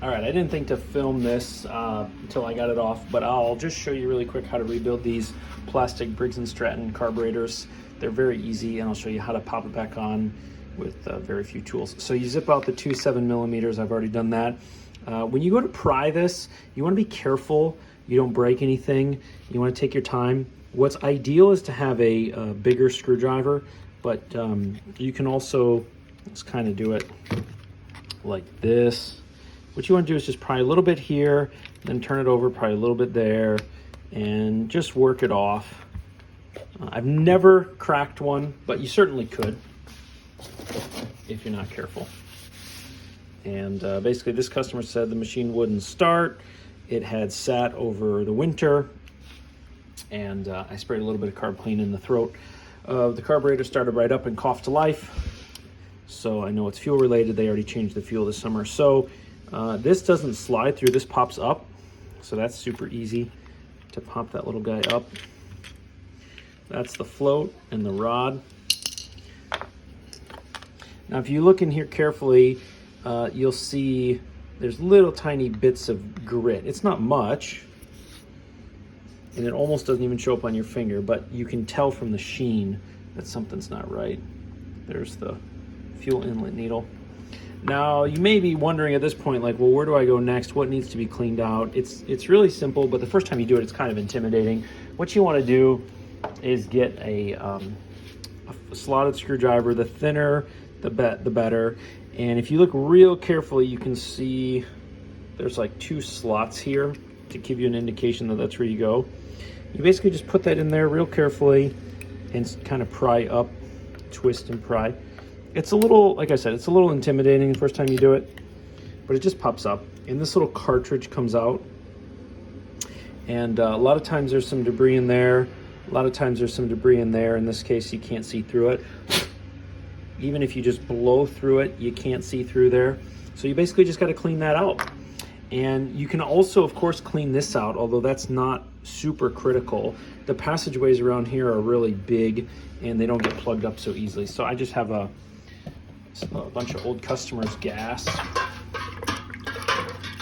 All right, I didn't think to film this until I got it off, but I'll just show you really quick how to rebuild these plastic Briggs Stratton carburetors. They're very easy, and I'll show you how to pop it back on with very few tools. So you zip out the two 7mm. I've already done that. When you go to pry this, you want to be careful you don't break anything. You want to take your time. What's ideal is to have a bigger screwdriver, but you can also just kind of do it like this. What you want to do is just pry a little bit here, then turn it over, pry a little bit there, and just work it off. I've never cracked one, but you certainly could if you're not careful. And basically this customer said the machine wouldn't start. It had sat over the winter, and I sprayed a little bit of carb clean in the throat. The carburetor started right up and coughed to life. So I know it's fuel related. They already changed the fuel this summer. So this doesn't slide through, this pops up. So that's super easy to pop that little guy up. That's the float and the rod. Now if you look in here carefully, you'll see there's little tiny bits of grit. It's not much, and it almost doesn't even show up on your finger, but you can tell from the sheen that something's not right. There's the fuel inlet needle. Now you may be wondering at this point, like, well, where do I go next? What needs to be cleaned out? It's really simple, but the first time you do it, it's kind of intimidating. What you want to do is get a slotted screwdriver. The thinner, the better. And if you look real carefully, you can see there's like two slots here to give you an indication that that's where you go. You basically just put that in there real carefully and kind of pry up, twist and pry. It's a little, like I said, it's a little intimidating the first time you do it, but it just pops up and this little cartridge comes out. And a lot of times there's some debris in there. A lot of times there's some debris in there. In this case, you can't see through it. Even if you just blow through it, you can't see through there. So you basically just got to clean that out. And you can also, of course, clean this out, although that's not super critical. The passageways around here are really big and they don't get plugged up so easily. So I just have a bunch of old customers' gas.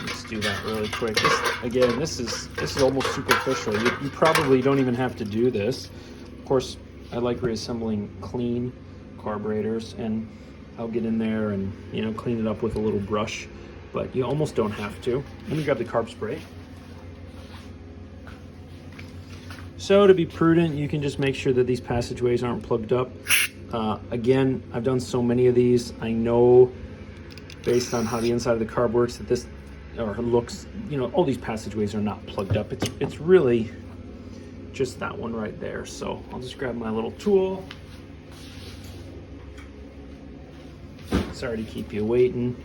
Let's do that really quick. This is almost superficial. You probably don't even have to do this. Of course, I like reassembling clean carburetors, and I'll get in there and clean it up with a little brush, but you almost don't have to. Let me grab the carb spray. So to be prudent, you can just make sure that these passageways aren't plugged up. Again, I've done so many of these. I know based on how the inside of the carb works that this looks, all these passageways are not plugged up. It's really just that one right there. So I'll just grab my little tool. Sorry to keep you waiting.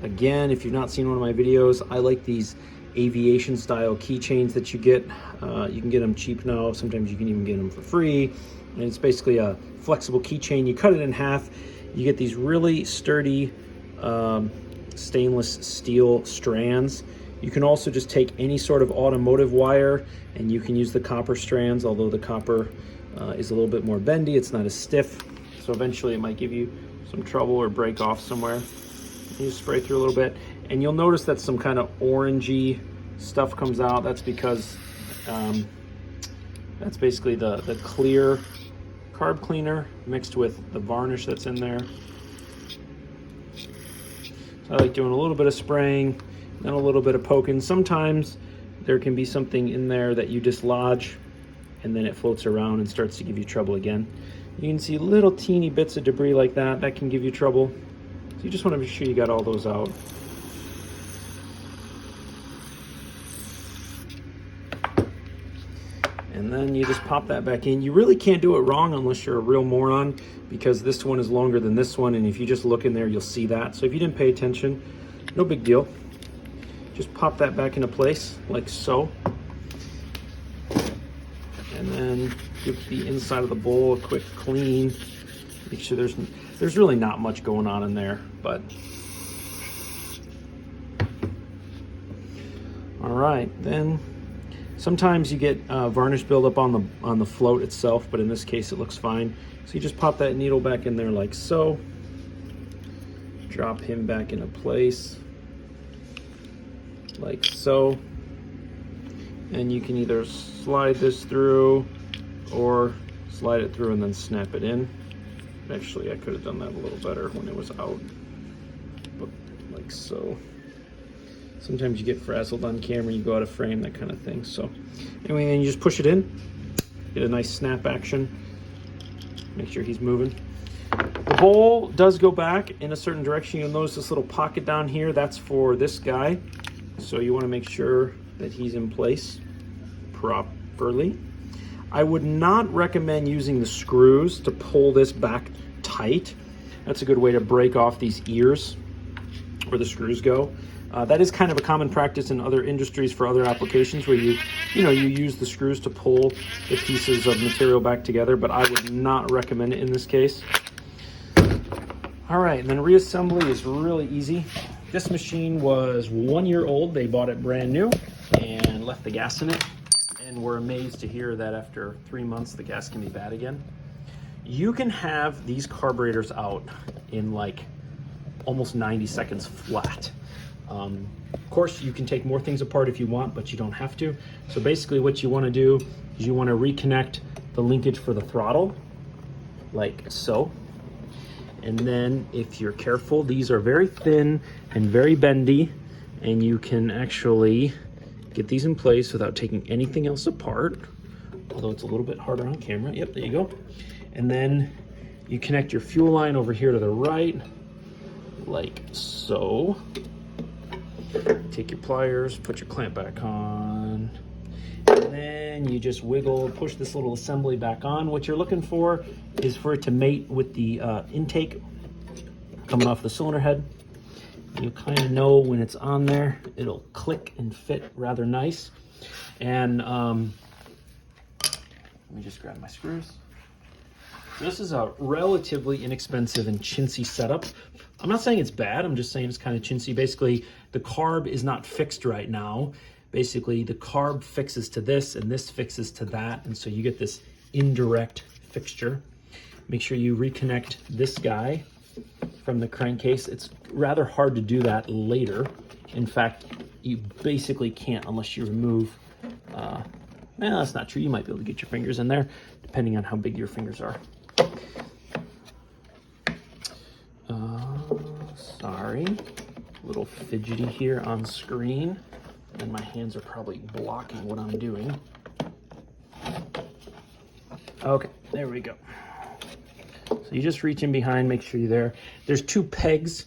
Again, if you've not seen one of my videos, I like these aviation style keychains that you get. You can get them cheap now. Sometimes you can even get them for free. And it's basically a flexible keychain. You cut it in half. You get these really sturdy stainless steel strands. You can also just take any sort of automotive wire and you can use the copper strands, although the copper is a little bit more bendy. It's not as stiff. So eventually it might give you some trouble or break off somewhere. You just spray through a little bit and you'll notice that some kind of orangey stuff comes out. That's because that's basically the clear carb cleaner mixed with the varnish that's in there. So I like doing a little bit of spraying, then a little bit of poking. Sometimes there can be something in there that you dislodge and then it floats around and starts to give you trouble again. You can see little teeny bits of debris like that. That can give you trouble. So you just want to make sure you got all those out. And then you just pop that back in. You really can't do it wrong unless you're a real moron, because this one is longer than this one, and if you just look in there, you'll see that. So if you didn't pay attention, no big deal. Just pop that back into place like so. And then give the inside of the bowl a quick clean. Make sure there's really not much going on in there, but all right. Then sometimes you get varnish buildup on the float itself, but in this case it looks fine. So you just pop that needle back in there like so. Drop him back into place. like so. And you can either slide this through or slide it through and then snap it in. Actually, I could have done that a little better when it was out, but like so. Sometimes you get frazzled on camera, you go out of frame, that kind of thing. So anyway, then you just push it in, get a nice snap action, make sure he's moving. The bowl does go back in a certain direction. You'll notice this little pocket down here, that's for this guy. So you want to make sure that he's in place properly. I would not recommend using the screws to pull this back tight. That's a good way to break off these ears where the screws go. That is kind of a common practice in other industries for other applications where you use the screws to pull the pieces of material back together, but I would not recommend it in this case. All right, and then reassembly is really easy. This machine was 1 year old. They bought it brand new and left the gas in it. And we're amazed to hear that after 3 months, the gas can be bad again. You can have these carburetors out in like almost 90 seconds flat. Of course, you can take more things apart if you want, but you don't have to. So basically what you want to do is you want to reconnect the linkage for the throttle, like so. And then if you're careful, these are very thin and very bendy, and you can actually get these in place without taking anything else apart, although it's a little bit harder on camera. Yep, there you go. And then you connect your fuel line over here to the right, like so. Take your pliers, put your clamp back on, and then you just wiggle, push this little assembly back on. What you're looking for is for it to mate with the intake coming off the cylinder head. You kind of know when it's on there, it'll click and fit rather nice. And let me just grab my screws. So this is a relatively inexpensive and chintzy setup. I'm not saying it's bad, I'm just saying it's kind of chintzy. Basically, the carb is not fixed right now. Basically, the carb fixes to this and this fixes to that, and so you get this indirect fixture. Make sure you reconnect this guy from the crankcase. It's rather hard to do that later. In fact, you basically can't unless you remove, well, that's not true. You might be able to get your fingers in there, depending on how big your fingers are. Sorry, a little fidgety here on screen, and my hands are probably blocking what I'm doing. Okay, there we go. So you just reach in behind, make sure you're there. There's 2 pegs,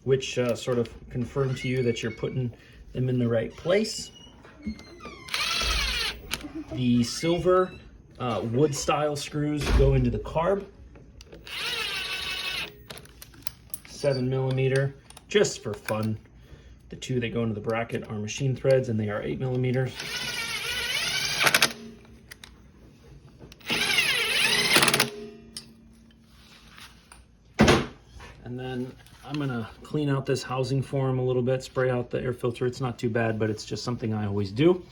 which sort of confirm to you that you're putting them in the right place. The silver wood style screws go into the carb. 7mm, just for fun. The 2 that go into the bracket are machine threads, and they are 8mm. And then I'm gonna clean out this housing for him a little bit, spray out the air filter. It's not too bad, but it's just something I always do.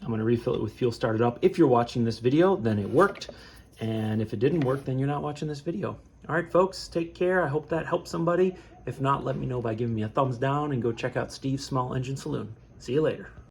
I'm gonna refill it with fuel started up. If you're watching this video, then it worked. And if it didn't work, then you're not watching this video. All right, folks, take care. I hope that helped somebody. If not, let me know by giving me a thumbs down and go check out Steve's Small Engine Saloon. See you later.